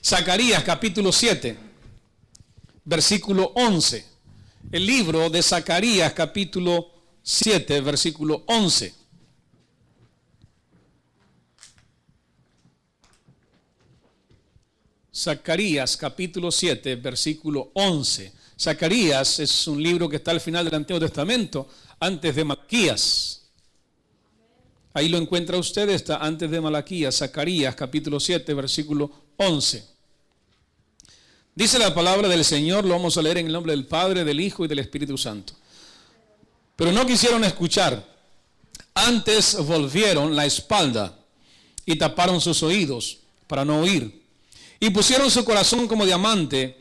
Zacarías capítulo 7, versículo 11. El libro de Zacarías capítulo 7, versículo 11. Zacarías capítulo 7, versículo 11. Zacarías es un libro que está al final del Antiguo Testamento, antes de Malaquías. Ahí lo encuentra usted, está antes de Malaquías, Zacarías capítulo 7, versículo 11. Dice la palabra del Señor, lo vamos a leer en el nombre del Padre, del Hijo y del Espíritu Santo. Pero no quisieron escuchar, antes volvieron la espalda y taparon sus oídos para no oír. Y pusieron su corazón como diamante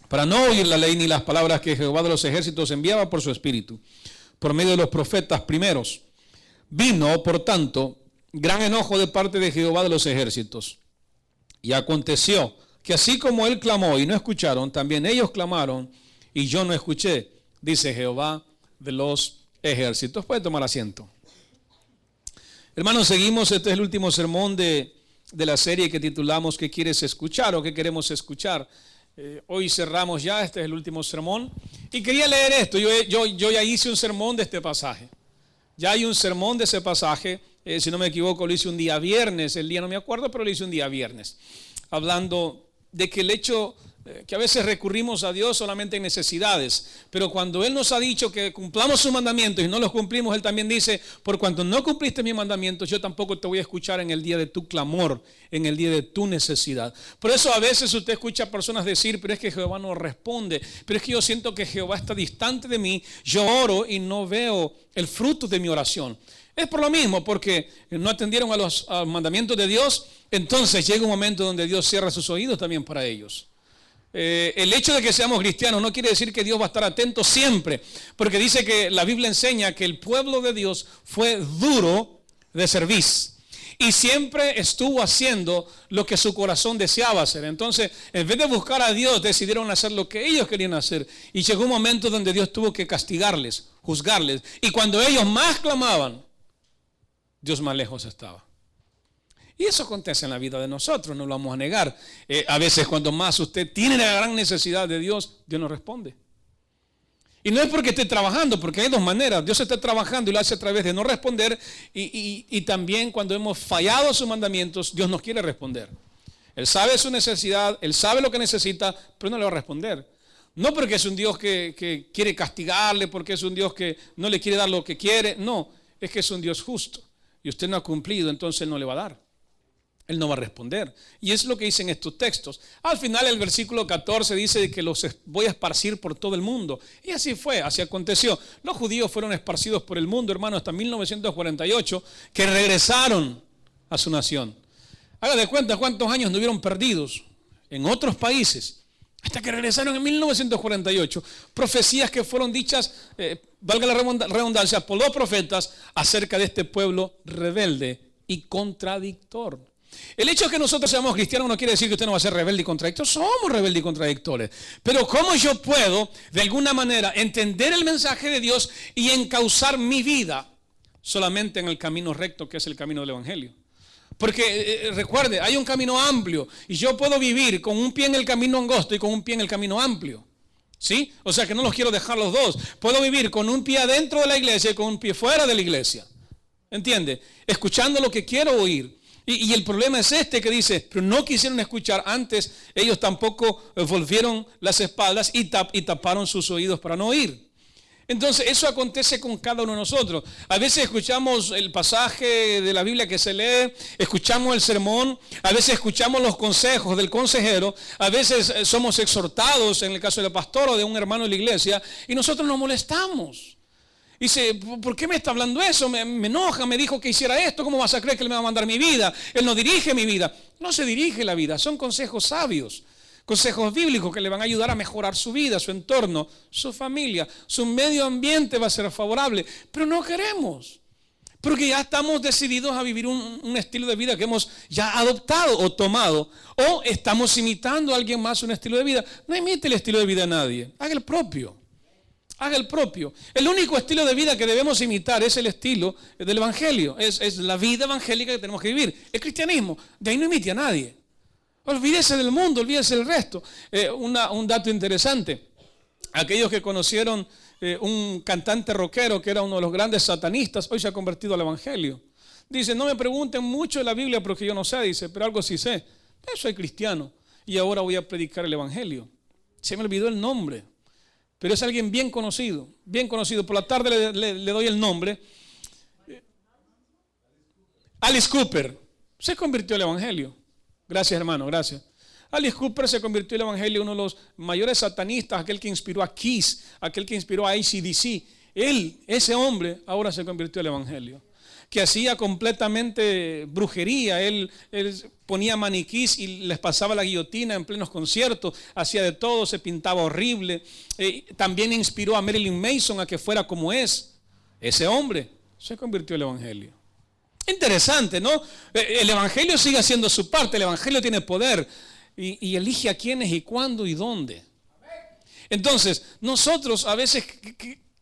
para no oír la ley ni las palabras que Jehová de los ejércitos enviaba por su espíritu, por medio de los profetas primeros. Vino, por tanto, gran enojo de parte de Jehová de los ejércitos. Y aconteció que así como él clamó y no escucharon, también ellos clamaron y yo no escuché, dice Jehová de los ejércitos. Puede tomar asiento. Hermanos, seguimos. Este es el último sermón de la serie que titulamos ¿Qué quieres escuchar o qué queremos escuchar? Hoy cerramos ya, este es el último sermón. Y quería leer esto, yo ya hice un sermón de este pasaje. Ya hay un sermón de ese pasaje, si no me equivoco lo hice un día viernes, el día no me acuerdo, pero lo hice un día viernes. Hablando de que el hecho que a veces recurrimos a Dios solamente en necesidades, pero cuando Él nos ha dicho que cumplamos sus mandamientos y no los cumplimos, Él también dice, por cuanto no cumpliste mis mandamientos, yo tampoco te voy a escuchar en el día de tu clamor, en el día de tu necesidad. Por eso a veces usted escucha a personas decir, pero es que Jehová no responde, pero es que yo siento que Jehová está distante de mí, yo oro y no veo el fruto de mi oración. Es por lo mismo, porque no atendieron a los mandamientos de Dios, entonces llega un momento donde Dios cierra sus oídos también para ellos. El hecho de que seamos cristianos no quiere decir que Dios va a estar atento siempre, porque dice que la Biblia enseña que el pueblo de Dios fue duro de cerviz y siempre estuvo haciendo lo que su corazón deseaba hacer. Entonces, en vez de buscar a Dios, decidieron hacer lo que ellos querían hacer, y llegó un momento donde Dios tuvo que castigarles, juzgarles, y cuando ellos más clamaban, Dios más lejos estaba. Y eso acontece en la vida de nosotros, no lo vamos a negar. A veces cuando más usted tiene la gran necesidad de Dios, Dios no responde. Y no es porque esté trabajando, porque hay dos maneras. Dios está trabajando y lo hace a través de no responder, y también cuando hemos fallado sus mandamientos, Dios nos quiere responder. Él sabe su necesidad, Él sabe lo que necesita, pero no le va a responder. No porque es un Dios que quiere castigarle, porque es un Dios que no le quiere dar lo que quiere. No, es que es un Dios justo. Y usted no ha cumplido, entonces Él no le va a dar. Él no va a responder. Y es lo que dicen estos textos. Al final el versículo 14 dice que los voy a esparcir por todo el mundo. Y así fue, así aconteció. Los judíos fueron esparcidos por el mundo, hermano, hasta 1948, que regresaron a su nación. Haga de cuenta cuántos años no hubieron perdidos en otros países, hasta que regresaron en 1948. Profecías que fueron dichas, valga la redundancia, por los profetas acerca de este pueblo rebelde y contradictor. El hecho de que nosotros seamos cristianos no quiere decir que usted no va a ser rebelde y contradictor. Somos rebeldes y contradictores. Pero ¿cómo yo puedo, de alguna manera, entender el mensaje de Dios y encauzar mi vida solamente en el camino recto, que es el camino del Evangelio? Porque recuerde, hay un camino amplio y yo puedo vivir con un pie en el camino angosto y con un pie en el camino amplio. ¿Sí? O sea que no los quiero dejar los dos. Puedo vivir con un pie adentro de la iglesia y con un pie fuera de la iglesia. ¿Entiende? Escuchando lo que quiero oír. Y el problema es este que dice, pero no quisieron escuchar antes, ellos tampoco volvieron las espaldas y taparon sus oídos para no oír. Entonces eso acontece con cada uno de nosotros. A veces escuchamos el pasaje de la Biblia que se lee, escuchamos el sermón, a veces escuchamos los consejos del consejero, a veces somos exhortados en el caso del pastor o de un hermano de la iglesia y nosotros nos molestamos. Dice, ¿por qué me está hablando eso? Me enoja, me dijo que hiciera esto. ¿Cómo vas a creer que Él me va a mandar mi vida? Él no dirige mi vida. No se dirige la vida, son consejos sabios, consejos bíblicos que le van a ayudar a mejorar su vida, su entorno, su familia, su medio ambiente va a ser favorable. Pero no queremos, porque ya estamos decididos a vivir un estilo de vida que hemos ya adoptado o tomado, o estamos imitando a alguien más un estilo de vida. No imite el estilo de vida de nadie, haga el propio. Haga el propio. El único estilo de vida que debemos imitar es el estilo del Evangelio. Es la vida evangélica que tenemos que vivir. El cristianismo, de ahí no imite a nadie. Olvídese del mundo, olvídese del resto. Un dato interesante. Aquellos que conocieron un cantante rockero que era uno de los grandes satanistas, hoy se ha convertido al evangelio. Dice, no me pregunten mucho de la Biblia porque yo no sé, dice, pero algo sí sé. Yo soy cristiano y ahora voy a predicar el evangelio. Se me olvidó el nombre, pero es alguien bien conocido, bien conocido. Por la tarde le doy el nombre. Alice Cooper se convirtió al evangelio. Gracias, hermano, gracias. Alice Cooper se convirtió al evangelio, uno de los mayores satanistas, aquel que inspiró a Kiss, aquel que inspiró a AC/DC. Él, ese hombre, ahora se convirtió al evangelio. Que hacía completamente brujería. Él ponía maniquís y les pasaba la guillotina en plenos conciertos, hacía de todo, se pintaba horrible. También inspiró a Marilyn Manson a que fuera como es. Ese hombre se convirtió al evangelio. Interesante, ¿no? El evangelio sigue haciendo su parte, el evangelio tiene poder y elige a quiénes y cuándo y dónde. Entonces, nosotros a veces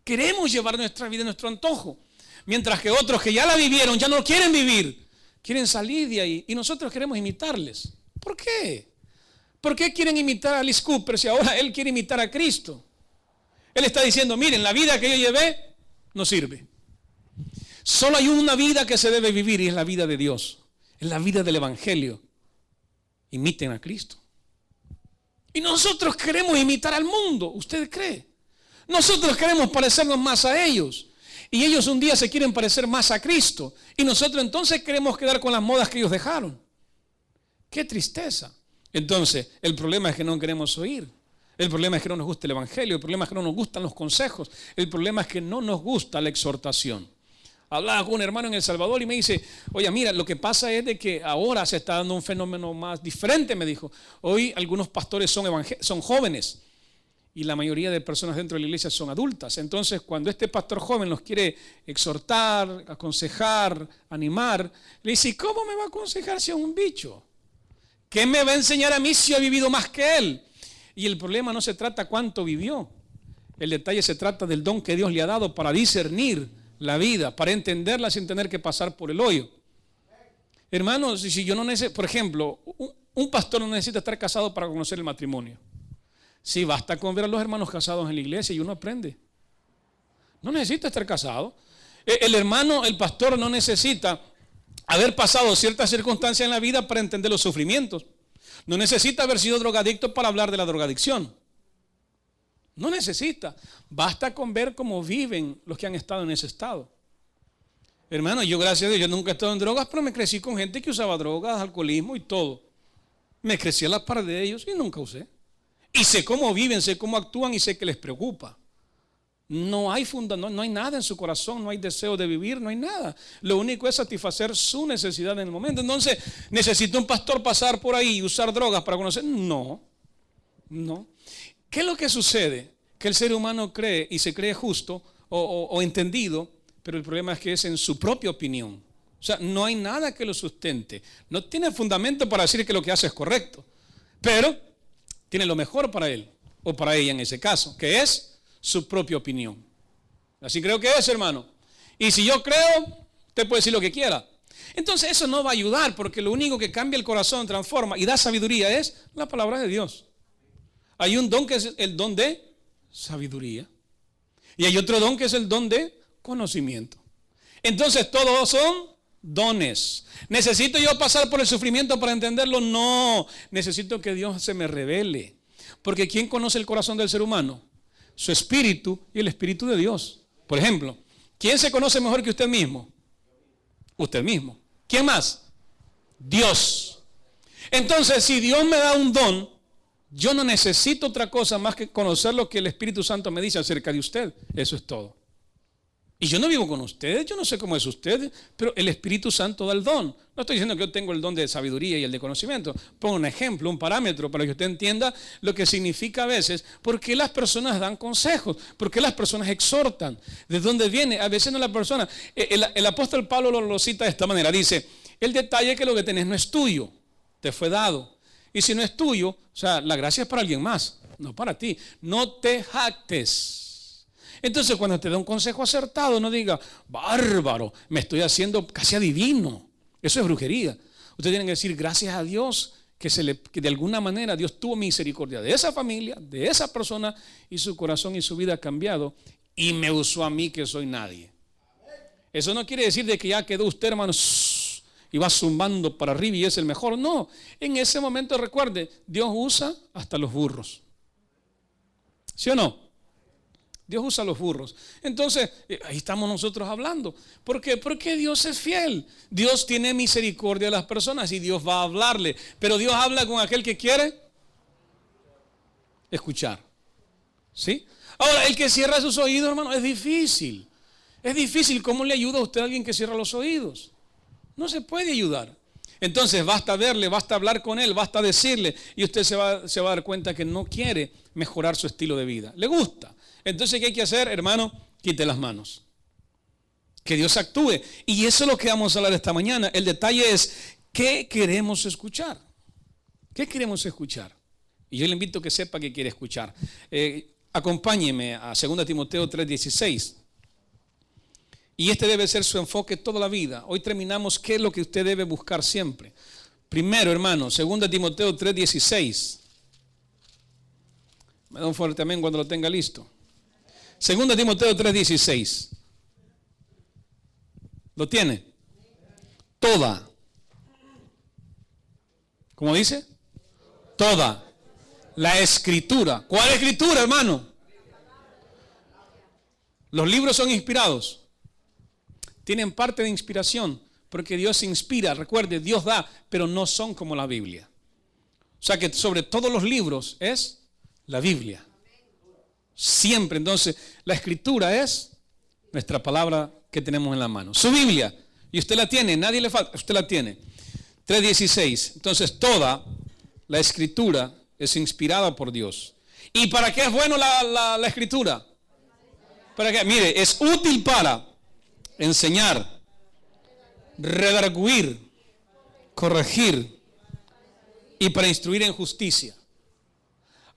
queremos llevar nuestra vida a nuestro antojo, mientras que otros que ya la vivieron ya no quieren vivir, quieren salir de ahí y nosotros queremos imitarles. ¿Por qué? ¿Por qué quieren imitar a Alice Cooper si ahora él quiere imitar a Cristo? Él está diciendo, miren, la vida que yo llevé no sirve. Solo hay una vida que se debe vivir y es la vida de Dios, es la vida del evangelio. Imiten a Cristo. Y nosotros queremos imitar al mundo, ¿usted cree? Nosotros queremos parecernos más a ellos. Y ellos un día se quieren parecer más a Cristo. Y nosotros entonces queremos quedar con las modas que ellos dejaron. ¡Qué tristeza! Entonces, el problema es que no queremos oír. El problema es que no nos gusta el evangelio. El problema es que no nos gustan los consejos. El problema es que no nos gusta la exhortación. Hablaba con un hermano en El Salvador y me dice, oye, mira, lo que pasa es de que ahora se está dando un fenómeno más diferente, me dijo. Hoy algunos pastores son jóvenes y la mayoría de personas dentro de la iglesia son adultas. Entonces, cuando este pastor joven los quiere exhortar, aconsejar, animar, le dice, ¿cómo me va a aconsejar si es un bicho? ¿Qué me va a enseñar a mí si he vivido más que él? Y el problema no se trata cuánto vivió. El detalle se trata del don que Dios le ha dado para discernir la vida, para entenderla sin tener que pasar por el hoyo. Hermanos, si yo no necesito, por ejemplo, un pastor no necesita estar casado para conocer el matrimonio. Sí, basta con ver a los hermanos casados en la iglesia y uno aprende. No necesita estar casado. El pastor no necesita haber pasado ciertas circunstancias en la vida para entender los sufrimientos. No necesita haber sido drogadicto para hablar de la drogadicción. No necesita. Basta con ver cómo viven los que han estado en ese estado. Hermano, yo gracias a Dios, yo nunca he estado en drogas, pero me crecí con gente que usaba drogas, alcoholismo y todo. Me crecí a la par de ellos y nunca usé. Y sé cómo viven, sé cómo actúan y sé que les preocupa. No hay nada en su corazón, no hay deseo de vivir, no hay nada. Lo único es satisfacer su necesidad en el momento. Entonces, ¿necesita un pastor pasar por ahí y usar drogas para conocer? No. ¿Qué es lo que sucede? Que el ser humano cree y se cree justo o entendido, pero el problema es que es en su propia opinión. O sea, no hay nada que lo sustente. No tiene fundamento para decir que lo que hace es correcto, pero tiene lo mejor para él o para ella en ese caso, que es su propia opinión. Así creo que es, hermano. Y si yo creo, usted puede decir lo que quiera. Entonces eso no va a ayudar, porque lo único que cambia el corazón, transforma y da sabiduría es la palabra de Dios. Hay un don que es el don de sabiduría. Y hay otro don que es el don de conocimiento. Entonces todos son dones. ¿Necesito yo pasar por el sufrimiento para entenderlo? No. Necesito que Dios se me revele. Porque ¿quién conoce el corazón del ser humano? Su espíritu y el espíritu de Dios. Por ejemplo, ¿quién se conoce mejor que usted mismo? Usted mismo. ¿Quién más? Dios. Entonces, si Dios me da un don, yo no necesito otra cosa más que conocer lo que el Espíritu Santo me dice acerca de usted. Eso es todo. Y yo no vivo con ustedes, yo no sé cómo es usted, pero el Espíritu Santo da el don. No estoy diciendo que yo tengo el don de sabiduría y el de conocimiento. Pongo un ejemplo, un parámetro para que usted entienda lo que significa a veces, por qué las personas dan consejos, por qué las personas exhortan, de dónde viene. A veces no la persona, el apóstol Pablo lo cita de esta manera, dice, el detalle es que lo que tenés no es tuyo, te fue dado. Y si no es tuyo, o sea, la gracia es para alguien más, no para ti. No te jactes. Entonces, cuando te da un consejo acertado, no diga, bárbaro, me estoy haciendo casi adivino. Eso es brujería. Usted tiene que decir, gracias a Dios que de alguna manera Dios tuvo misericordia de esa familia, de esa persona, y su corazón y su vida ha cambiado y me usó a mí que soy nadie. Eso no quiere decir de que ya quedó usted, hermano, y va zumbando para arriba y es el mejor. No, en ese momento recuerde, Dios usa hasta los burros. ¿Sí o no? Dios usa los burros. Entonces, ahí estamos nosotros hablando. ¿Por qué? Porque Dios es fiel. Dios tiene misericordia de las personas y Dios va a hablarle. Pero Dios habla con aquel que quiere escuchar. ¿Sí? Ahora, el que cierra sus oídos, hermano, es difícil. Es difícil. ¿Cómo le ayuda a usted a alguien que cierra los oídos? No se puede ayudar. Entonces basta verle, basta hablar con él, basta decirle, y usted se va a dar cuenta que no quiere mejorar su estilo de vida. Le gusta. Entonces, ¿qué hay que hacer, hermano? Quite las manos. Que Dios actúe. Y eso es lo que vamos a hablar esta mañana. El detalle es, ¿qué queremos escuchar? ¿Qué queremos escuchar? Y yo le invito a que sepa qué quiere escuchar. Acompáñeme a 2 Timoteo 3:16. Y este debe ser su enfoque toda la vida. Hoy terminamos qué es lo que usted debe buscar siempre. Primero, hermano, 2 Timoteo 3:16. Me da un fuerte amén cuando lo tenga listo. 2 Timoteo 3:16. ¿Lo tiene? Toda. ¿Cómo dice? Toda. La escritura. ¿Cuál escritura, hermano? Los libros son inspirados. Tienen parte de inspiración, porque Dios inspira. Recuerde, Dios da, pero no son como la Biblia. O sea que sobre todos los libros es la Biblia. Siempre. Entonces, la escritura es nuestra palabra que tenemos en la mano. Su Biblia. Y usted la tiene, nadie le falta, usted la tiene. 3:16. Entonces, toda la escritura es inspirada por Dios. ¿Y para qué es bueno la escritura? ¿Para qué? Mire, es útil para enseñar, redarguir, corregir y para instruir en justicia.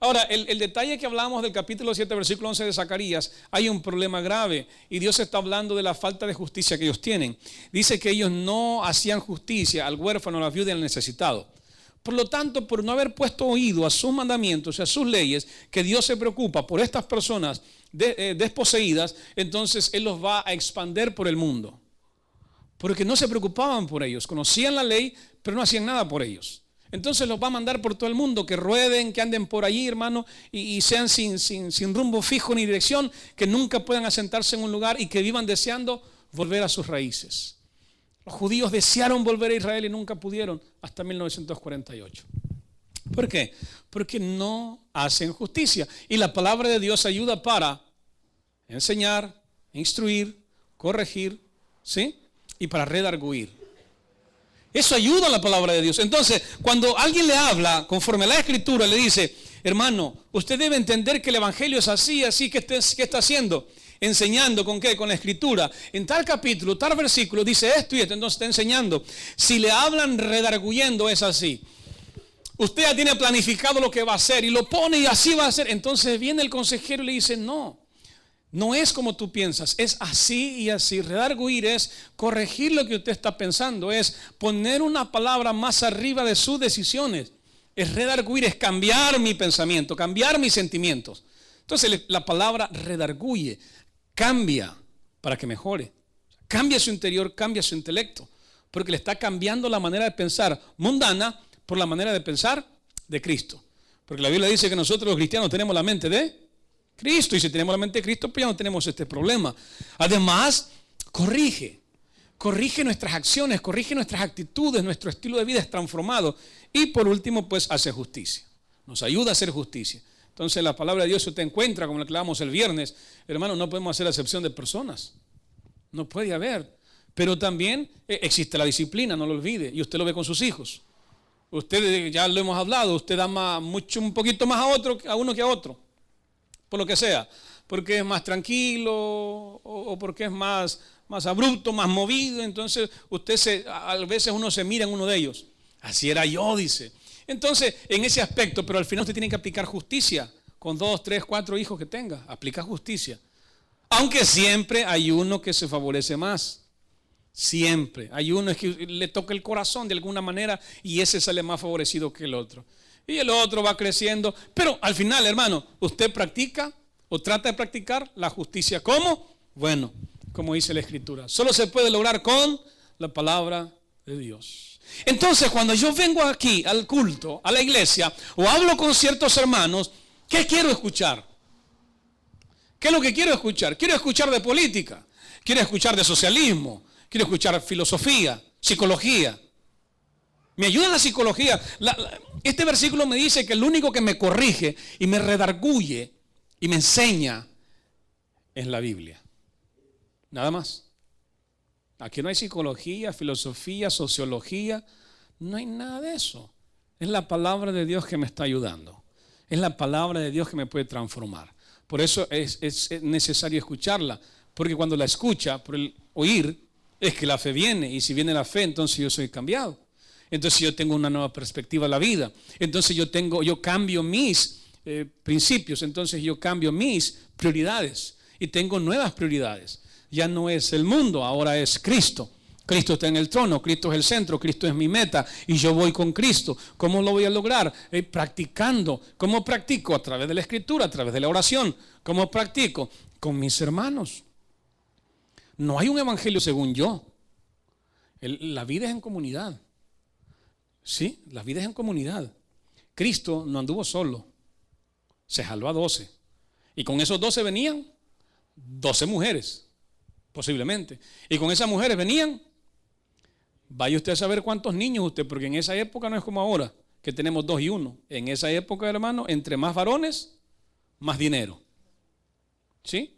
Ahora, el detalle que hablamos del capítulo 7, versículo 11 de Zacarías, hay un problema grave y Dios está hablando de la falta de justicia que ellos tienen. Dice que ellos no hacían justicia al huérfano, a la viuda y al necesitado. Por lo tanto, por no haber puesto oído a sus mandamientos y a sus leyes, que Dios se preocupa por estas personas desposeídas, entonces Él los va a expandir por el mundo. Porque no se preocupaban por ellos, conocían la ley, pero no hacían nada por ellos. Entonces los va a mandar por todo el mundo, que rueden, que anden por allí, hermano, y sean sin rumbo fijo ni dirección, que nunca puedan asentarse en un lugar y que vivan deseando volver a sus raíces. Los judíos desearon volver a Israel y nunca pudieron hasta 1948. ¿Por qué? Porque no hacen justicia. Y la palabra de Dios ayuda para enseñar, instruir, corregir, ¿sí? Y para redarguir. Eso ayuda a la palabra de Dios. Entonces, cuando alguien le habla conforme a la Escritura, le dice, hermano, usted debe entender que el Evangelio es así, ¿qué está haciendo? Enseñando ¿con qué? Con la Escritura. En tal capítulo, tal versículo, dice esto y esto, entonces está enseñando. Si le hablan redarguyendo, es así. Usted ya tiene planificado lo que va a hacer y lo pone y así va a ser. Entonces viene el consejero y le dice, no es como tú piensas, es así y así. Redarguir es corregir lo que usted está pensando, es poner una palabra más arriba de sus decisiones. Es redarguir, es cambiar mi pensamiento, cambiar mis sentimientos. Entonces la palabra redarguye, cambia para que mejore. Cambia su interior, cambia su intelecto, porque le está cambiando la manera de pensar mundana por la manera de pensar de Cristo. Porque la Biblia dice que nosotros los cristianos tenemos la mente de Cristo, y si tenemos la mente de Cristo, pues ya no tenemos este problema. Además, corrige nuestras acciones, corrige nuestras actitudes, nuestro estilo de vida es transformado. Y por último, pues hace justicia, nos ayuda a hacer justicia. Entonces la palabra de Dios usted encuentra, como la que hablamos el viernes, hermano, no podemos hacer excepción de personas, no puede haber. Pero también existe la disciplina, no lo olvide, y usted lo ve con sus hijos. Usted, ya lo hemos hablado, usted da un poquito más a uno que a otro. Por lo que sea, porque es más tranquilo o porque es más abrupto, más movido. Entonces a veces uno se mira en uno de ellos. Así era yo, dice. Entonces, en ese aspecto, pero al final usted tiene que aplicar justicia. Con 2, 3, 4 hijos que tenga, aplica justicia. Aunque siempre hay uno que se favorece más. Siempre. Hay uno que le toca el corazón de alguna manera y ese sale más favorecido que el otro. Y el otro va creciendo. Pero al final, hermano, usted practica o trata de practicar la justicia. ¿Cómo? Bueno, como dice la Escritura. Solo se puede lograr con la palabra de Dios. Entonces, cuando yo vengo aquí al culto, a la iglesia, o hablo con ciertos hermanos, ¿qué quiero escuchar? ¿Qué es lo que quiero escuchar? Quiero escuchar de política, quiero escuchar de socialismo, quiero escuchar filosofía, psicología. Me ayuda la psicología. Este versículo me dice que el único que me corrige y me redarguye y me enseña es la Biblia. Nada más. Aquí no hay psicología, filosofía, sociología. No hay nada de eso. Es la palabra de Dios que me está ayudando. Es la palabra de Dios que me puede transformar. Por eso es necesario escucharla. Porque cuando la escucha, por el oír, es que la fe viene. Y si viene la fe, entonces yo soy cambiado. Entonces yo tengo una nueva perspectiva de la vida. Entonces yo cambio mis principios. Entonces yo cambio mis prioridades. Y tengo nuevas prioridades. Ya no es el mundo, ahora es Cristo. Cristo está en el trono, Cristo es el centro, Cristo es mi meta y yo voy con Cristo. ¿Cómo lo voy a lograr? Practicando. ¿Cómo practico? A través de la Escritura, a través de la oración. ¿Cómo practico? Con mis hermanos. No hay un evangelio según yo. La vida es en comunidad. Sí, la vida es en comunidad. Cristo no anduvo solo, se jaló a 12. Y con esos 12 venían 12 mujeres. Posiblemente. Y con esas mujeres venían, vaya usted a saber cuántos niños usted, porque en esa época no es como ahora, que tenemos 2 y 1. En esa época, hermano, entre más varones, más dinero. ¿Sí?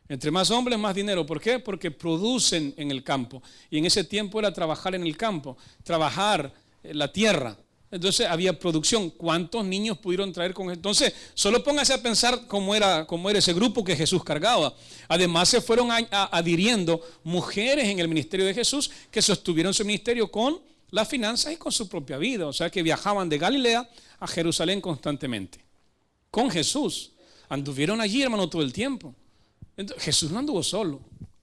Entre más hombres, más dinero. ¿Por qué? Porque producen en el campo. Y en ese tiempo era trabajar en el campo, trabajar la tierra. Entonces había producción. ¿Cuántos niños pudieron traer con él? Entonces, solo póngase a pensar cómo era ese grupo que Jesús cargaba. Además, se fueron adhiriendo mujeres en el ministerio de Jesús que sostuvieron su ministerio con las finanzas y con su propia vida. O sea, que viajaban de Galilea a Jerusalén constantemente. Con Jesús. Anduvieron allí, hermano, todo el tiempo. Entonces, Jesús no anduvo solo.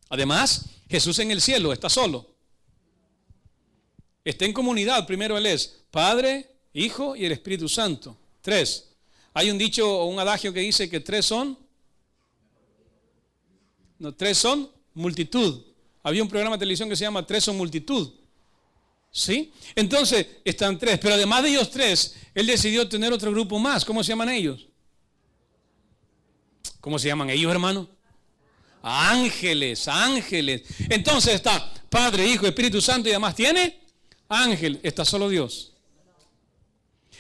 Además, Jesús en el cielo está solo. Está en comunidad. Primero Él es Padre, Hijo y el Espíritu Santo. 3. Hay un dicho o un adagio que dice que 3 son multitud. Había un programa de televisión que se llama 3 son multitud. ¿Sí? Entonces están 3. Pero además de ellos 3, Él decidió tener otro grupo más. ¿Cómo se llaman ellos? ¿Cómo se llaman ellos, hermano? Ángeles. Entonces está Padre, Hijo, Espíritu Santo y además tiene ángel. Está solo Dios.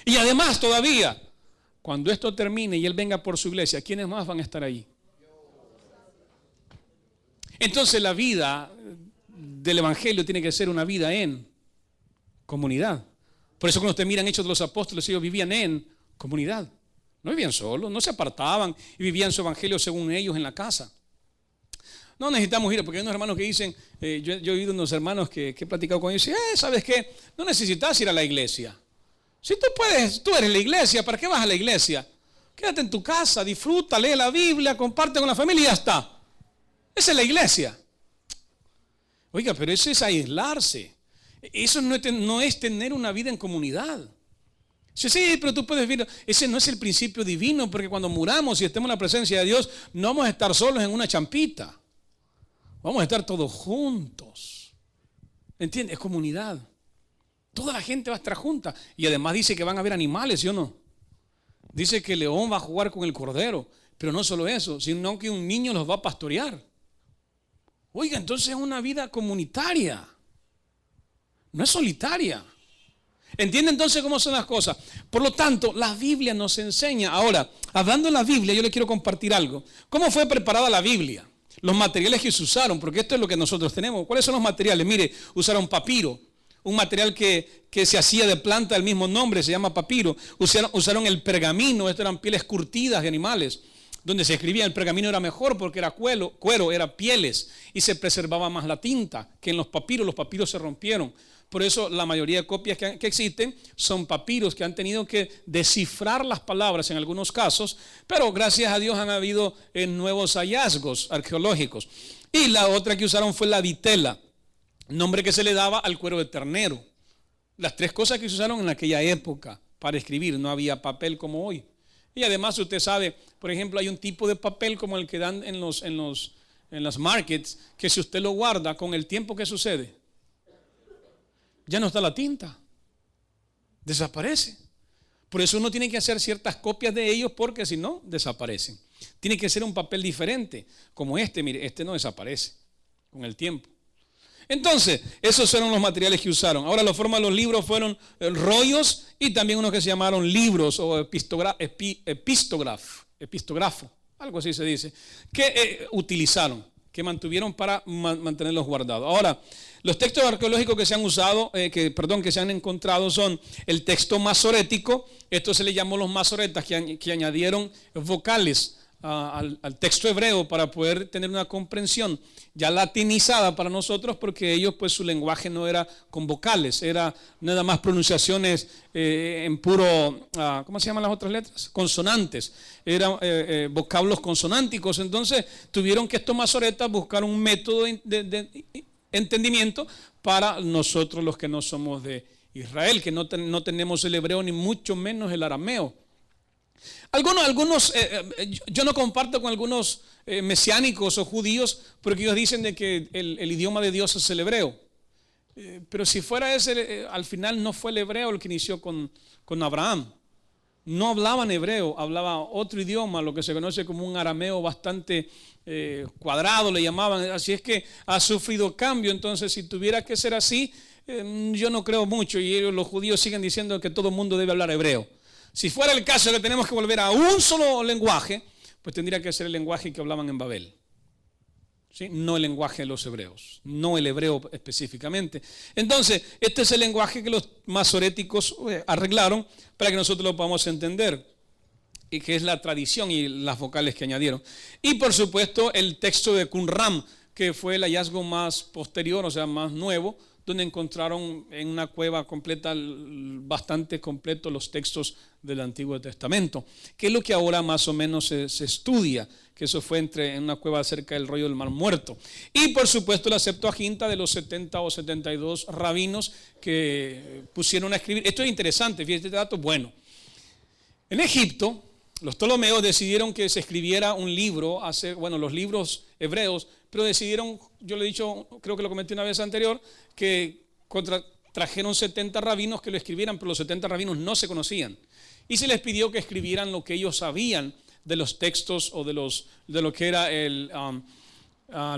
Y además todavía, cuando esto termine y Él venga por su iglesia, ¿quiénes más van a estar ahí? Entonces la vida del evangelio tiene que ser una vida en comunidad. Por eso cuando ustedes miran Hechos de los Apóstoles, ellos vivían en comunidad. No vivían solos, no se apartaban y vivían su evangelio según ellos en la casa. No necesitamos ir, porque hay unos hermanos que dicen, yo he oído unos hermanos que he platicado con ellos, y dicen, ¿sabes qué? No necesitas ir a la iglesia. Si tú eres la iglesia, ¿para qué vas a la iglesia? Quédate en tu casa, disfruta, lee la Biblia, comparte con la familia y ya está. Esa es la iglesia. Oiga, pero eso es aislarse. Eso no es tener una vida en comunidad. Sí, pero tú puedes vivir. Ese no es el principio divino, porque cuando muramos y estemos en la presencia de Dios, no vamos a estar solos en una champita. Vamos a estar todos juntos. ¿Entiendes? Es comunidad. Toda la gente va a estar junta. Y además dice que van a haber animales, ¿sí o no? Dice que el león va a jugar con el cordero. Pero no solo eso, sino que un niño los va a pastorear. Oiga, entonces es una vida comunitaria. No es solitaria. ¿Entiende entonces cómo son las cosas? Por lo tanto, la Biblia nos enseña. Ahora, hablando de la Biblia, yo le quiero compartir algo. ¿Cómo fue preparada la Biblia? Los materiales que se usaron, porque esto es lo que nosotros tenemos. ¿Cuáles son los materiales? Mire, usaron papiro, un material que se hacía de planta del mismo nombre, se llama papiro. Usaron el pergamino, estas eran pieles curtidas de animales, donde se escribía. El pergamino era mejor porque era cuero, era pieles, y se preservaba más la tinta que en los papiros se rompieron. Por eso la mayoría de copias que existen son papiros que han tenido que descifrar las palabras en algunos casos, pero gracias a Dios han habido nuevos hallazgos arqueológicos. Y la otra que usaron fue la vitela. nombre que se le daba al cuero de ternero. Las tres cosas que se usaron en aquella época para escribir, no había papel como hoy. Y además usted sabe, por ejemplo, hay un tipo de papel como el que dan en las markets, que si usted lo guarda con el tiempo, ¿qué sucede? Ya no está la tinta, desaparece. Por eso uno tiene que hacer ciertas copias de ellos, porque si no, desaparecen. Tiene que ser un papel diferente, como este, mire, este no desaparece con el tiempo. Entonces, esos fueron los materiales que usaron. Ahora la forma de los libros fueron rollos y también unos que se llamaron libros o epistógrafo, algo así se dice, que utilizaron, que mantuvieron para mantenerlos guardados. Ahora, los textos arqueológicos que se han usado, que se han encontrado son el texto masorético. Esto se le llamó los masoretas, que añadieron vocales al texto hebreo para poder tener una comprensión ya latinizada para nosotros, porque ellos pues su lenguaje no era con vocales, era nada más pronunciaciones en puro, ¿cómo se llaman las otras letras? Consonantes, eran vocablos consonánticos. Entonces tuvieron que estos masoretas buscar un método de entendimiento para nosotros los que no somos de Israel, que no tenemos el hebreo ni mucho menos el arameo. Yo no comparto con algunos mesiánicos o judíos, porque ellos dicen de que el idioma de Dios es el hebreo. Pero si fuera ese, al final no fue el hebreo el que inició con Abraham. No hablaban hebreo, hablaba otro idioma, lo que se conoce como un arameo bastante cuadrado, le llamaban. Así es que ha sufrido cambio. Entonces, si tuviera que ser así, yo no creo mucho. Y los judíos siguen diciendo que todo el mundo debe hablar hebreo. Si fuera el caso de que tenemos que volver a un solo lenguaje, pues tendría que ser el lenguaje que hablaban en Babel, ¿sí? No el lenguaje de los hebreos, no el hebreo específicamente. Entonces, este es el lenguaje que los masoréticos arreglaron para que nosotros lo podamos entender, y que es la tradición y las vocales que añadieron. Y por supuesto el texto de Qumran, que fue el hallazgo más posterior, o sea, más nuevo, donde encontraron en una cueva completa, bastante completo, los textos del Antiguo Testamento, que es lo que ahora más o menos se estudia, que eso fue en una cueva cerca del rollo del Mar Muerto. Y por supuesto la Septuaginta de los 70 o 72 rabinos que pusieron a escribir. Esto es interesante, fíjate, este dato bueno. En Egipto, los Ptolomeos decidieron que se escribiera un libro, los libros hebreos, pero decidieron, yo le he dicho, creo que lo comenté una vez anterior, que trajeron 70 rabinos que lo escribieran, pero los 70 rabinos no se conocían. Y se les pidió que escribieran lo que ellos sabían de los textos o de lo que era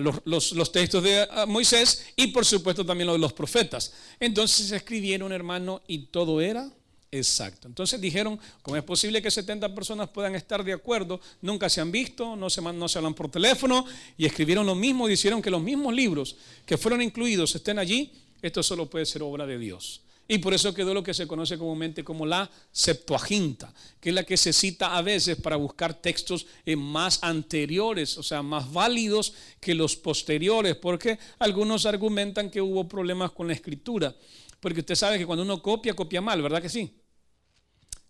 los textos de Moisés, y por supuesto también lo de los profetas. Entonces se escribieron, hermano, y todo era exacto. Entonces dijeron, ¿cómo es posible que 70 personas puedan estar de acuerdo? Nunca se han visto, no se hablan por teléfono, y escribieron lo mismo y hicieron que los mismos libros que fueron incluidos estén allí. Esto solo puede ser obra de Dios. Y por eso quedó lo que se conoce comúnmente como la Septuaginta, que es la que se cita a veces para buscar textos más anteriores, o sea, más válidos que los posteriores, porque algunos argumentan que hubo problemas con la escritura, porque usted sabe que cuando uno copia mal, ¿verdad que sí?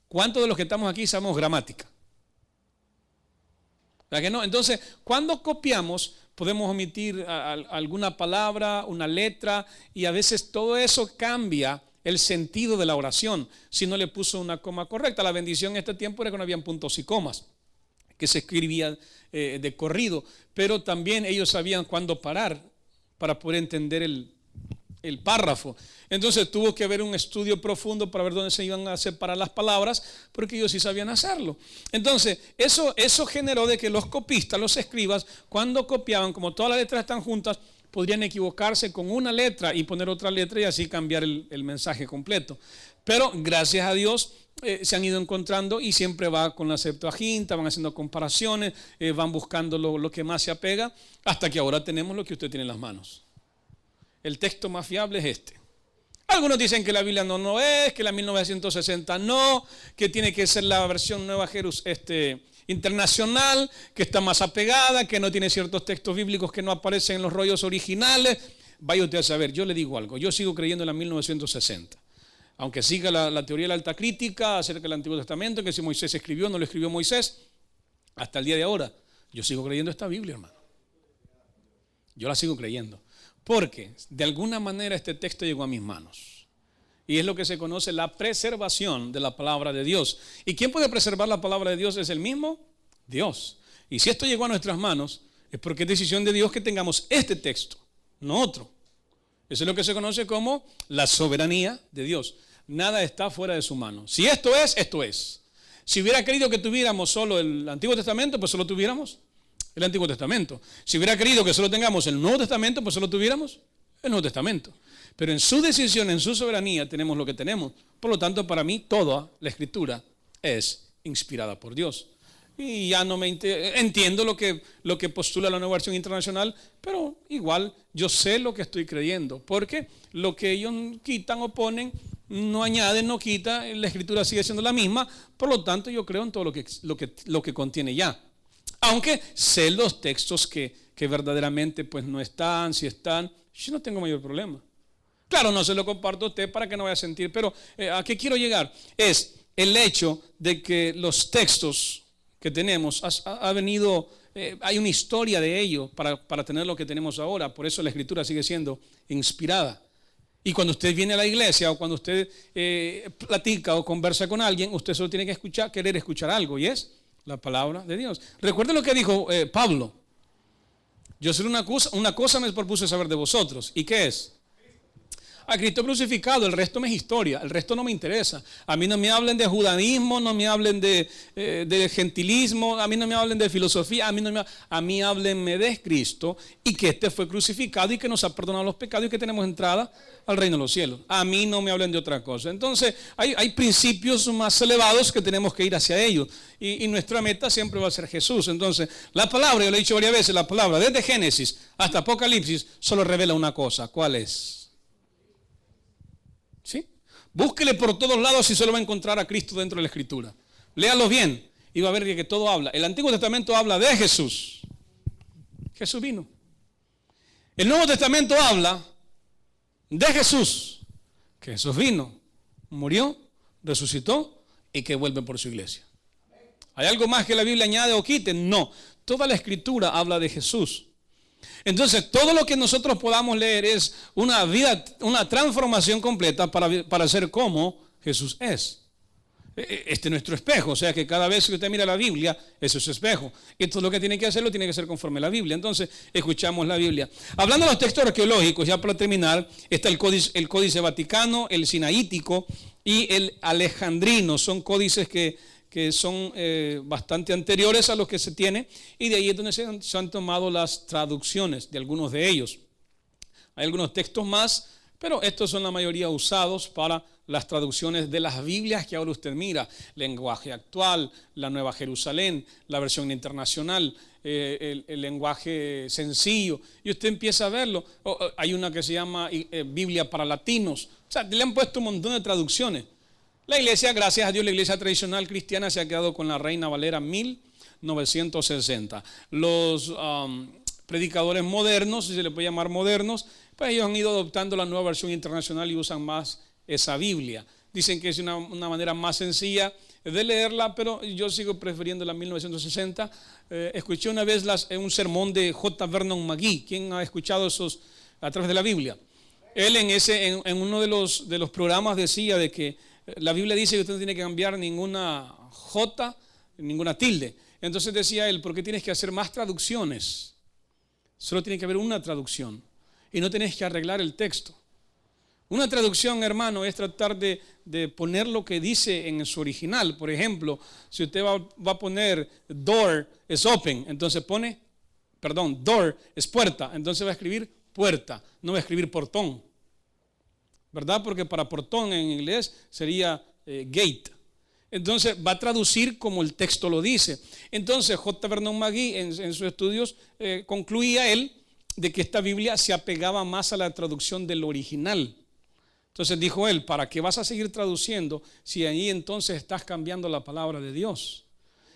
¿Cuántos de los que estamos aquí sabemos gramática? ¿Verdad que no? Entonces, cuando copiamos, podemos omitir alguna palabra, una letra, y a veces todo eso cambia el sentido de la oración si no le puso una coma correcta. La bendición en este tiempo era que no habían puntos y comas, que se escribía de corrido, pero también ellos sabían cuándo parar para poder entender el párrafo. Entonces tuvo que haber un estudio profundo para ver dónde se iban a separar las palabras, porque ellos sí sabían hacerlo. Entonces eso generó de que los copistas, los escribas, cuando copiaban, como todas las letras están juntas, podrían equivocarse con una letra y poner otra letra y así cambiar el mensaje completo. Pero gracias a Dios se han ido encontrando, y siempre va con la Septuaginta, van haciendo comparaciones, van buscando lo que más se apega, hasta que ahora tenemos lo que usted tiene en las manos. El texto más fiable es este. Algunos dicen que la Biblia no es, que la 1960 no, que tiene que ser la versión nueva internacional, que está más apegada, que no tiene ciertos textos bíblicos que no aparecen en los rollos originales. Vaya usted a saber. Yo le digo algo, yo sigo creyendo en la 1960. Aunque siga la teoría de la alta crítica acerca del Antiguo Testamento, que si Moisés escribió, no lo escribió Moisés, hasta el día de ahora, yo sigo creyendo esta Biblia, hermano. Yo la sigo creyendo. Porque de alguna manera este texto llegó a mis manos. Y es lo que se conoce la preservación de la palabra de Dios. ¿Y quién puede preservar la palabra de Dios? Es el mismo Dios. Y si esto llegó a nuestras manos, es porque es decisión de Dios que tengamos este texto, no otro. Eso es lo que se conoce como la soberanía de Dios. Nada está fuera de su mano. Si esto es, esto es. Si hubiera querido que tuviéramos solo el Antiguo Testamento, pues solo tuviéramos el Antiguo Testamento. Si hubiera querido que solo tengamos el Nuevo Testamento, pues solo tuviéramos el Nuevo Testamento. Pero en su decisión, en su soberanía, tenemos lo que tenemos. Por lo tanto, para mí, toda la Escritura es inspirada por Dios. Y ya no entiendo lo que postula la Nueva Versión Internacional, pero igual yo sé lo que estoy creyendo, porque lo que ellos quitan o ponen, no añaden, no quita, la Escritura sigue siendo la misma, por lo tanto yo creo en todo lo que contiene ya. Aunque sé los textos que verdaderamente pues no están, si están, yo no tengo mayor problema. Claro, no se lo comparto a usted para que no vaya a sentir, pero ¿a qué quiero llegar? Es el hecho de que los textos que tenemos, ha venido, hay una historia de ello para tener lo que tenemos ahora. Por eso la Escritura sigue siendo inspirada. Y cuando usted viene a la iglesia o cuando usted platica o conversa con alguien, usted solo tiene que querer escuchar algo, y es la palabra de Dios. Recuerden lo que dijo Pablo. Yo solo una cosa me propuse saber de vosotros. ¿Y qué es? A Cristo crucificado, el resto me es historia, el resto no me interesa. A mí no me hablen de judaísmo, no me hablen de gentilismo, a mí no me hablen de filosofía, a mí háblenme de Cristo y que este fue crucificado y que nos ha perdonado los pecados y que tenemos entrada al reino de los cielos. A mí no me hablen de otra cosa. Entonces hay principios más elevados que tenemos que ir hacia ellos y nuestra meta siempre va a ser Jesús. Entonces la palabra, yo lo he dicho varias veces, la palabra desde Génesis hasta Apocalipsis solo revela una cosa. ¿Cuál es? ¿Sí? Búsquele por todos lados y solo va a encontrar a Cristo dentro de la Escritura. Léalo bien y va a ver que todo habla. El Antiguo Testamento habla de Jesús. Jesús vino. El Nuevo Testamento habla de Jesús. Que Jesús vino, murió, resucitó y que vuelve por su iglesia. ¿Hay algo más que la Biblia añade o quite? No. Toda la Escritura habla de Jesús. Entonces, todo lo que nosotros podamos leer es una vida, una transformación completa para ser como Jesús es. Este es nuestro espejo, o sea que cada vez que usted mira la Biblia, ese es su espejo. Y esto es lo que tiene que hacerlo, tiene que ser conforme a la Biblia. Entonces, escuchamos la Biblia. Hablando de los textos arqueológicos, ya para terminar, está el Códice Vaticano, el Sinaítico y el Alejandrino. Son códices que son bastante anteriores a los que se tiene, y de ahí es donde se han tomado las traducciones de algunos de ellos. Hay algunos textos más, pero estos son la mayoría usados para las traducciones de las Biblias que ahora usted mira: lenguaje actual, la Nueva Jerusalén, la versión internacional, el lenguaje sencillo, y usted empieza a verlo. Hay una que se llama Biblia para latinos. O sea, le han puesto un montón de traducciones. La iglesia, gracias a Dios, la iglesia tradicional cristiana se ha quedado con la Reina Valera 1960. Los predicadores modernos, si se le puede llamar modernos, pues ellos han ido adoptando la nueva versión internacional y usan más esa Biblia. Dicen que es una manera más sencilla de leerla, pero yo sigo prefiriendo la 1960. Escuché una vez un sermón de J. Vernon McGee. ¿Quién ha escuchado esos a través de la Biblia? Él en uno de los programas decía de que la Biblia dice que usted no tiene que cambiar ninguna J, ninguna tilde. Entonces decía él: ¿por qué tienes que hacer más traducciones? Solo tiene que haber una traducción y no tienes que arreglar el texto. Una traducción, hermano, es tratar de poner lo que dice en su original. Por ejemplo, si usted va a poner door es open, entonces door es puerta, entonces va a escribir puerta, no va a escribir portón. ¿Verdad? Porque para portón en inglés sería gate. Entonces va a traducir como el texto lo dice. Entonces J. Vernon McGee en sus estudios concluía él de que esta Biblia se apegaba más a la traducción del original. Entonces dijo él: ¿para qué vas a seguir traduciendo si ahí entonces estás cambiando la palabra de Dios?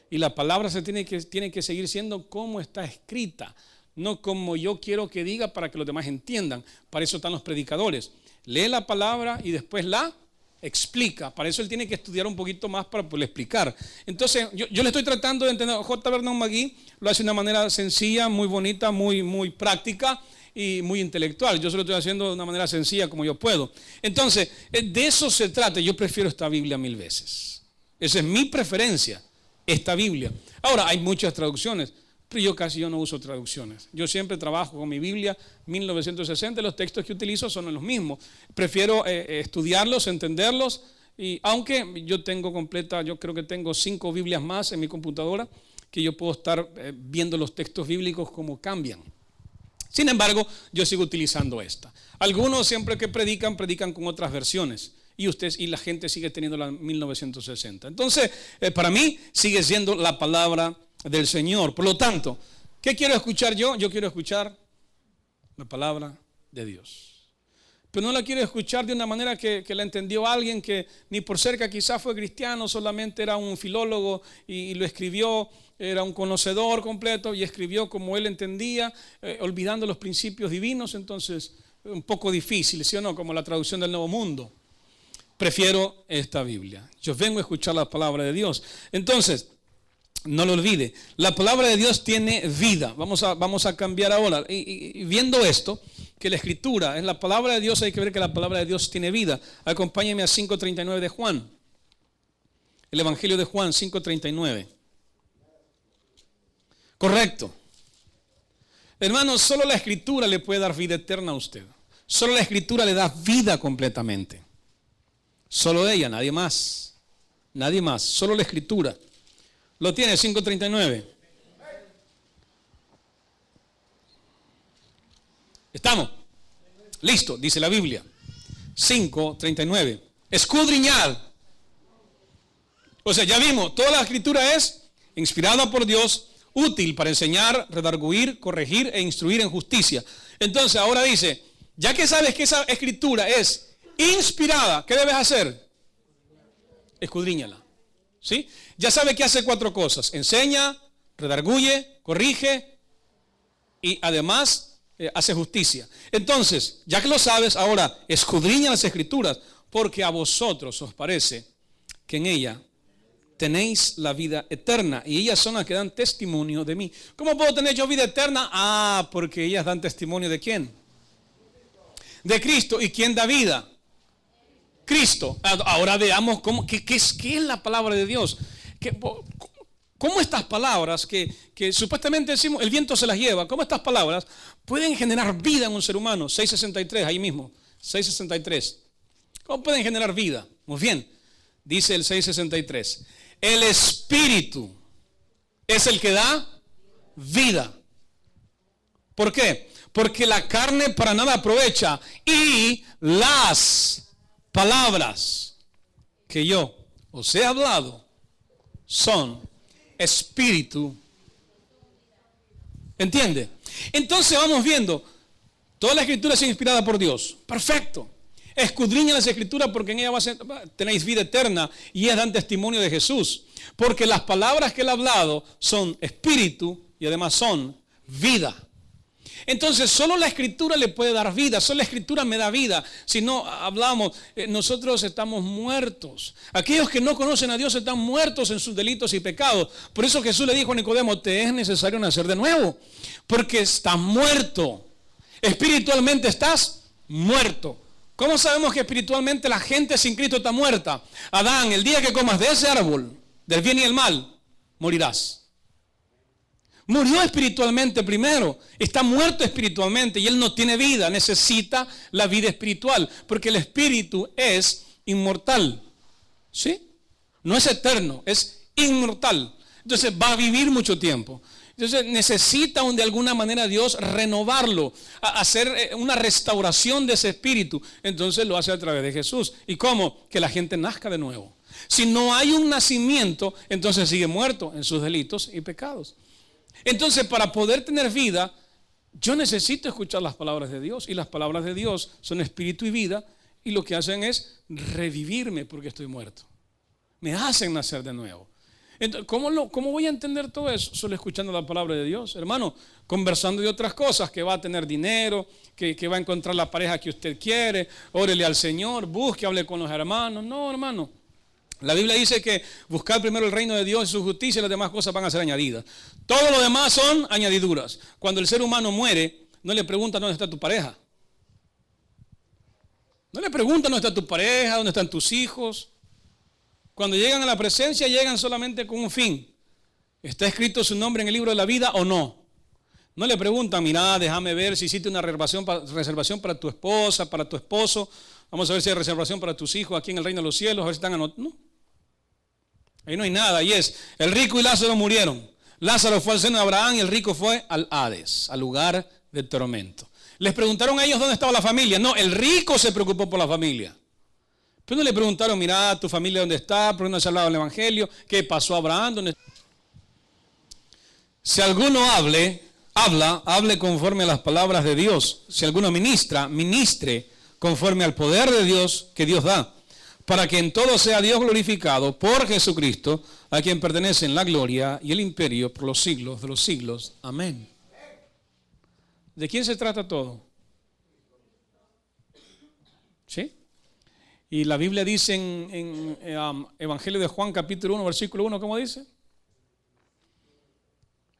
Y la palabra tiene que seguir siendo como está escrita, no como yo quiero que diga para que los demás entiendan. Para eso están los predicadores. Lee la palabra y después la explica. Para eso él tiene que estudiar un poquito más para poder explicar. Entonces yo le estoy tratando de entender. J. Vernon McGee lo hace de una manera sencilla, muy bonita, muy, muy práctica, y muy intelectual. Yo se lo estoy haciendo de una manera sencilla como yo puedo. Entonces, de eso se trata. Yo prefiero esta Biblia 1000 veces. Esa es mi preferencia, esta Biblia. Ahora, hay muchas traducciones, pero yo no uso traducciones. Yo siempre trabajo con mi Biblia 1960. Los textos que utilizo son los mismos. Prefiero estudiarlos, entenderlos. Y aunque yo creo que tengo 5 Biblias más en mi computadora, que yo puedo estar viendo los textos bíblicos como cambian. Sin embargo, yo sigo utilizando esta. Algunos siempre que predican con otras versiones. Y la gente sigue teniendo la 1960. Entonces, para mí sigue siendo la palabra del Señor. Por lo tanto, ¿qué quiero escuchar yo? Yo quiero escuchar la palabra de Dios. Pero no la quiero escuchar de una manera que la entendió alguien que ni por cerca quizás fue cristiano, solamente era un filólogo y lo escribió, era un conocedor completo y escribió como él entendía, olvidando los principios divinos. Entonces, un poco difícil, ¿sí o no? Como la traducción del Nuevo Mundo. Prefiero esta Biblia. Yo vengo a escuchar la palabra de Dios. Entonces, no lo olvide, la palabra de Dios tiene vida. Vamos a cambiar ahora. Y viendo esto, que la escritura es la palabra de Dios, hay que ver que la palabra de Dios tiene vida. Acompáñenme a 5:39 de Juan. El Evangelio de Juan 5:39. Correcto. Hermanos, solo la escritura le puede dar vida eterna a usted. Solo la escritura le da vida completamente. Solo ella, nadie más. Nadie más, solo la escritura. ¿Lo tiene? 5:39. ¿Estamos? Listo, dice la Biblia. 5:39. Escudriñad. O sea, ya vimos, toda la escritura es inspirada por Dios, útil para enseñar, redarguir, corregir e instruir en justicia. Entonces ahora dice, ya que sabes que esa escritura es inspirada, ¿qué debes hacer? Escudriñala. ¿Sí? Ya sabe que hace 4 cosas: enseña, redarguye, corrige y además hace justicia. Entonces, ya que lo sabes, ahora escudriña las escrituras, porque a vosotros os parece que en ella tenéis la vida eterna y ellas son las que dan testimonio de mí. ¿Cómo puedo tener yo vida eterna? Porque ellas dan testimonio ¿de quién? De Cristo. ¿Y quién da vida? Cristo. Ahora veamos qué es la palabra de Dios. ¿Cómo estas palabras que supuestamente decimos el viento se las lleva, cómo estas palabras pueden generar vida en un ser humano? 6:63, ahí mismo, 6:63. ¿Cómo pueden generar vida? Muy bien, dice el 6:63. El Espíritu es el que da vida. ¿Por qué? Porque la carne para nada aprovecha y las palabras que yo os he hablado son espíritu. ¿Entiende? Entonces vamos viendo, toda la escritura es inspirada por Dios. Perfecto. Escudriña las escrituras porque en ella tenéis vida eterna y ellas dan testimonio de Jesús. Porque las palabras que él ha hablado son espíritu y además son vida. Entonces solo la escritura le puede dar vida, solo la escritura me da vida. Si no hablamos, nosotros estamos muertos. Aquellos que no conocen a Dios están muertos en sus delitos y pecados. Por eso Jesús le dijo a Nicodemo, te es necesario nacer de nuevo, porque estás muerto. Espiritualmente estás muerto. ¿Cómo sabemos que espiritualmente la gente sin Cristo está muerta? Adán, el día que comas de ese árbol, del bien y el mal, morirás. Murió espiritualmente primero, está muerto espiritualmente y él no tiene vida, necesita la vida espiritual, porque el espíritu es inmortal, ¿sí? No es eterno, es inmortal. Entonces va a vivir mucho tiempo. Entonces necesita de alguna manera Dios renovarlo, hacer una restauración de ese espíritu. Entonces lo hace a través de Jesús. ¿Y cómo? Que la gente nazca de nuevo. Si no hay un nacimiento, entonces sigue muerto en sus delitos y pecados. Entonces, para poder tener vida, yo necesito escuchar las palabras de Dios. Y las palabras de Dios son espíritu y vida. Y lo que hacen es revivirme porque estoy muerto. Me hacen nacer de nuevo. Entonces, ¿cómo voy a entender todo eso? Solo escuchando la palabra de Dios. Hermano, conversando de otras cosas, que va a tener dinero, que va a encontrar la pareja que usted quiere. Órele al Señor, busque, hable con los hermanos. No, hermano. La Biblia dice que buscar primero el reino de Dios y su justicia y las demás cosas van a ser añadidas. Todo lo demás son añadiduras. Cuando el ser humano muere, no le preguntan dónde está tu pareja. No le preguntan dónde está tu pareja, dónde están tus hijos. Cuando llegan a la presencia, llegan solamente con un fin. ¿Está escrito su nombre en el libro de la vida o no? No le preguntan, mira, déjame ver si hiciste una reservación para tu esposa, para tu esposo. Vamos a ver si hay reservación para tus hijos aquí en el reino de los cielos. A ver si están anotados. No. Ahí no hay nada. Ahí es, el rico y Lázaro murieron. Lázaro fue al seno de Abraham y el rico fue al Hades, al lugar de tormento. Les preguntaron a ellos dónde estaba la familia. No, el rico se preocupó por la familia. Pero no le preguntaron, mira, tu familia dónde está, por qué no has hablado del evangelio, qué pasó a Abraham, dónde está. Si alguno hable conforme a las palabras de Dios. Si alguno ministre conforme al poder de Dios que Dios da, para que en todo sea Dios glorificado por Jesucristo, a quien pertenecen la gloria y el imperio por los siglos de los siglos. Amén. ¿De quién se trata todo? ¿Sí? Y la Biblia dice en Evangelio de Juan capítulo 1, versículo 1, ¿cómo dice?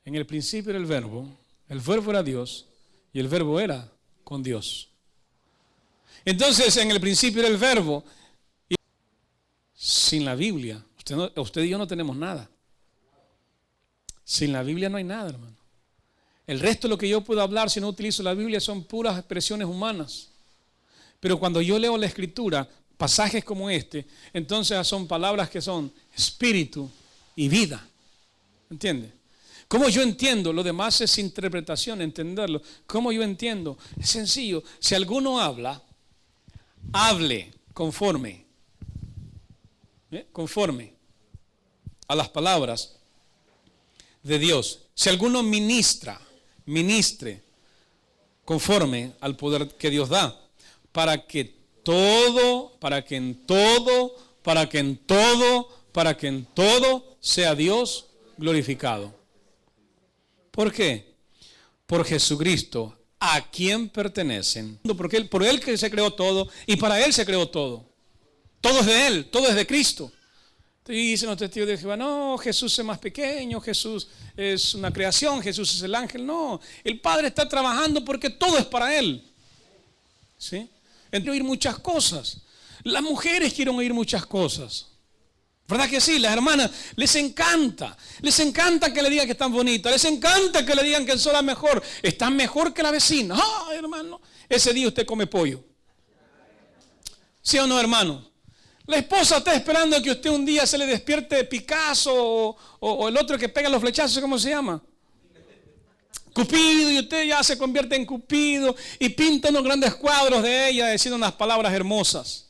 En el principio era el verbo era Dios y el verbo era con Dios. Entonces en el principio era el verbo. Y sin la Biblia, usted y yo no tenemos nada. Sin la Biblia no hay nada, hermano. El resto de lo que yo puedo hablar si no utilizo la Biblia son puras expresiones humanas. Pero cuando yo leo la Escritura, pasajes como este, entonces son palabras que son espíritu y vida. ¿Entiende? ¿Cómo yo entiendo? Lo demás es interpretación, entenderlo. ¿Cómo yo entiendo? Es sencillo. Si alguno habla, hable conforme a las palabras de Dios. Si alguno ministre conforme al poder que Dios da, para que en todo sea Dios glorificado. ¿Por qué? Por Jesucristo, a quien pertenecen. Porque por Él que se creó todo y para Él se creó todo. Todo es de Él, todo es de Cristo. Y dicen los testigos de Jehová, no, Jesús es más pequeño, Jesús es una creación, Jesús es el ángel. No, el Padre está trabajando porque todo es para Él. ¿Sí? Quieren oír muchas cosas. Las mujeres quieren oír muchas cosas. ¿Verdad que sí? Las hermanas les encanta que le digan que están bonitas, les encanta que le digan que son las mejor, están mejor que la vecina. ¡Ah, hermano! Ese día usted come pollo. ¿Sí o no, hermano? La esposa está esperando que usted un día se le despierte Picasso o el otro que pega los flechazos, ¿cómo se llama? Cupido, y usted ya se convierte en Cupido y pinta unos grandes cuadros de ella diciendo unas palabras hermosas.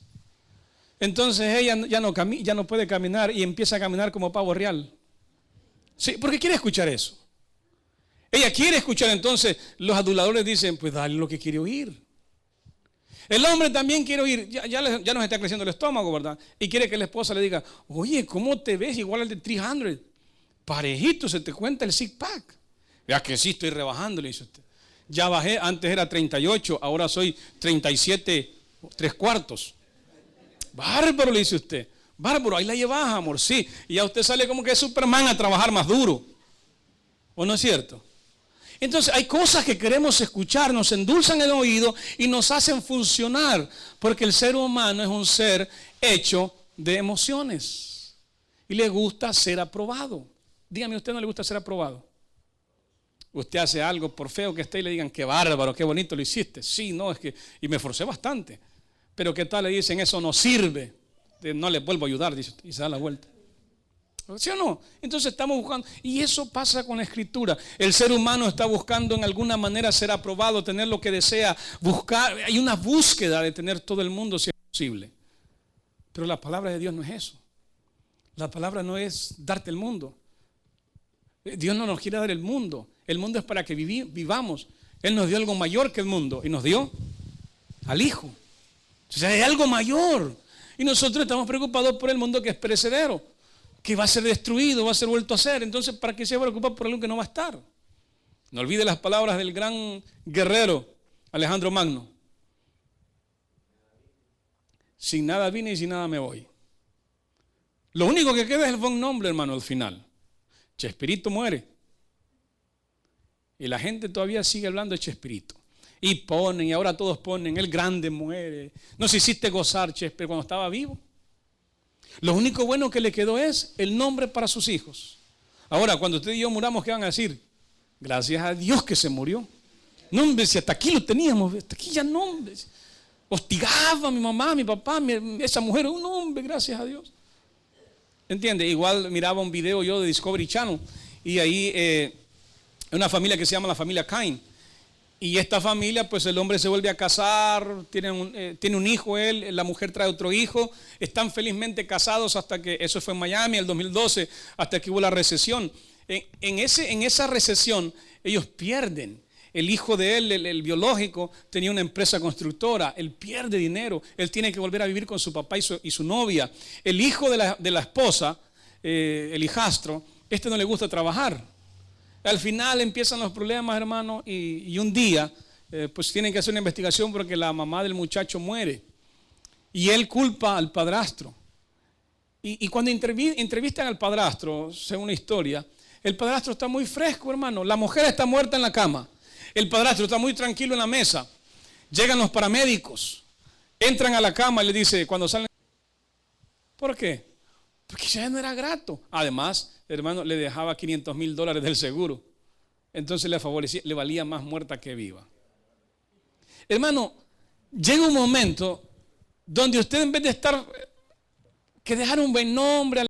Entonces ella ya no puede caminar y empieza a caminar como pavo real. Sí, porque quiere escuchar eso. Ella quiere escuchar, entonces los aduladores dicen, pues dale lo que quiere oír. El hombre también quiere oír, ya nos está creciendo el estómago, ¿verdad? Y quiere que la esposa le diga, oye, ¿cómo te ves igual al de 300? Parejito, se te cuenta el six pack. Vea que sí, estoy rebajando, le dice usted. Ya bajé, antes era 38, ahora soy 37, 3/4. Bárbaro, le dice usted. Bárbaro, ahí la llevas, amor, sí. Y ya usted sale como que es Superman a trabajar más duro. ¿O no es cierto? Entonces hay cosas que queremos escuchar, nos endulzan el oído y nos hacen funcionar. Porque el ser humano es un ser hecho de emociones. Y le gusta ser aprobado. Dígame, ¿a usted no le gusta ser aprobado? Usted hace algo por feo que esté y le digan, qué bárbaro, qué bonito lo hiciste. Sí, no, es que, y me esforcé bastante. Pero qué tal le dicen, eso no sirve. No le vuelvo a ayudar, dice usted, y se da la vuelta. ¿Sí o no? Entonces estamos buscando, y eso pasa con la Escritura. El ser humano está buscando en alguna manera ser aprobado, tener lo que desea, buscar. Hay una búsqueda de tener todo el mundo si es posible. Pero la palabra de Dios no es eso. La palabra no es darte el mundo. Dios no nos quiere dar el mundo. El mundo es para que vivamos. Él nos dio algo mayor que el mundo y nos dio al Hijo. O sea, hay algo mayor. Y nosotros estamos preocupados por el mundo que es perecedero, que va a ser destruido, va a ser vuelto a ser. Entonces, ¿para qué se preocupa por algo que no va a estar? No olvide las palabras del gran guerrero Alejandro Magno. Sin nada vine y sin nada me voy. Lo único que queda es el buen nombre, hermano, al final. Chespirito muere. Y la gente todavía sigue hablando de Chespirito. Y ponen, y ahora todos ponen, el grande muere. Nos hiciste gozar, Chester, cuando estaba vivo. Lo único bueno que le quedó es el nombre para sus hijos. Ahora, cuando usted y yo muramos, ¿qué van a decir? Gracias a Dios que se murió. No, hombre, si hasta aquí lo teníamos, hasta aquí ya no, hombre. Hostigaba a mi mamá, a mi papá, esa mujer, un hombre, gracias a Dios. ¿Entiende? Igual miraba un video yo de Discovery Channel y ahí una familia que se llama la familia Cain. Y esta familia, pues el hombre se vuelve a casar, tiene un hijo él, la mujer trae otro hijo, están felizmente casados hasta que, eso fue en Miami, el 2012, hasta que hubo la recesión. En esa recesión, ellos pierden. El hijo de él, el biológico, tenía una empresa constructora, él pierde dinero, él tiene que volver a vivir con su papá y su novia. El hijo de la esposa, el hijastro, no le gusta trabajar. Al final empiezan los problemas, hermano, y un día pues tienen que hacer una investigación porque la mamá del muchacho muere. Y él culpa al padrastro. Y cuando entrevistan al padrastro, según la historia, el padrastro está muy fresco, hermano. La mujer está muerta en la cama. El padrastro está muy tranquilo en la mesa. Llegan los paramédicos, entran a la cama y le dice, cuando salen, ¿por qué? Porque ya no era grato. Además, hermano, le dejaba $500,000 del seguro. Entonces le favorecía, le valía más muerta que viva. Hermano, llega un momento donde usted, en vez de que dejar un buen nombre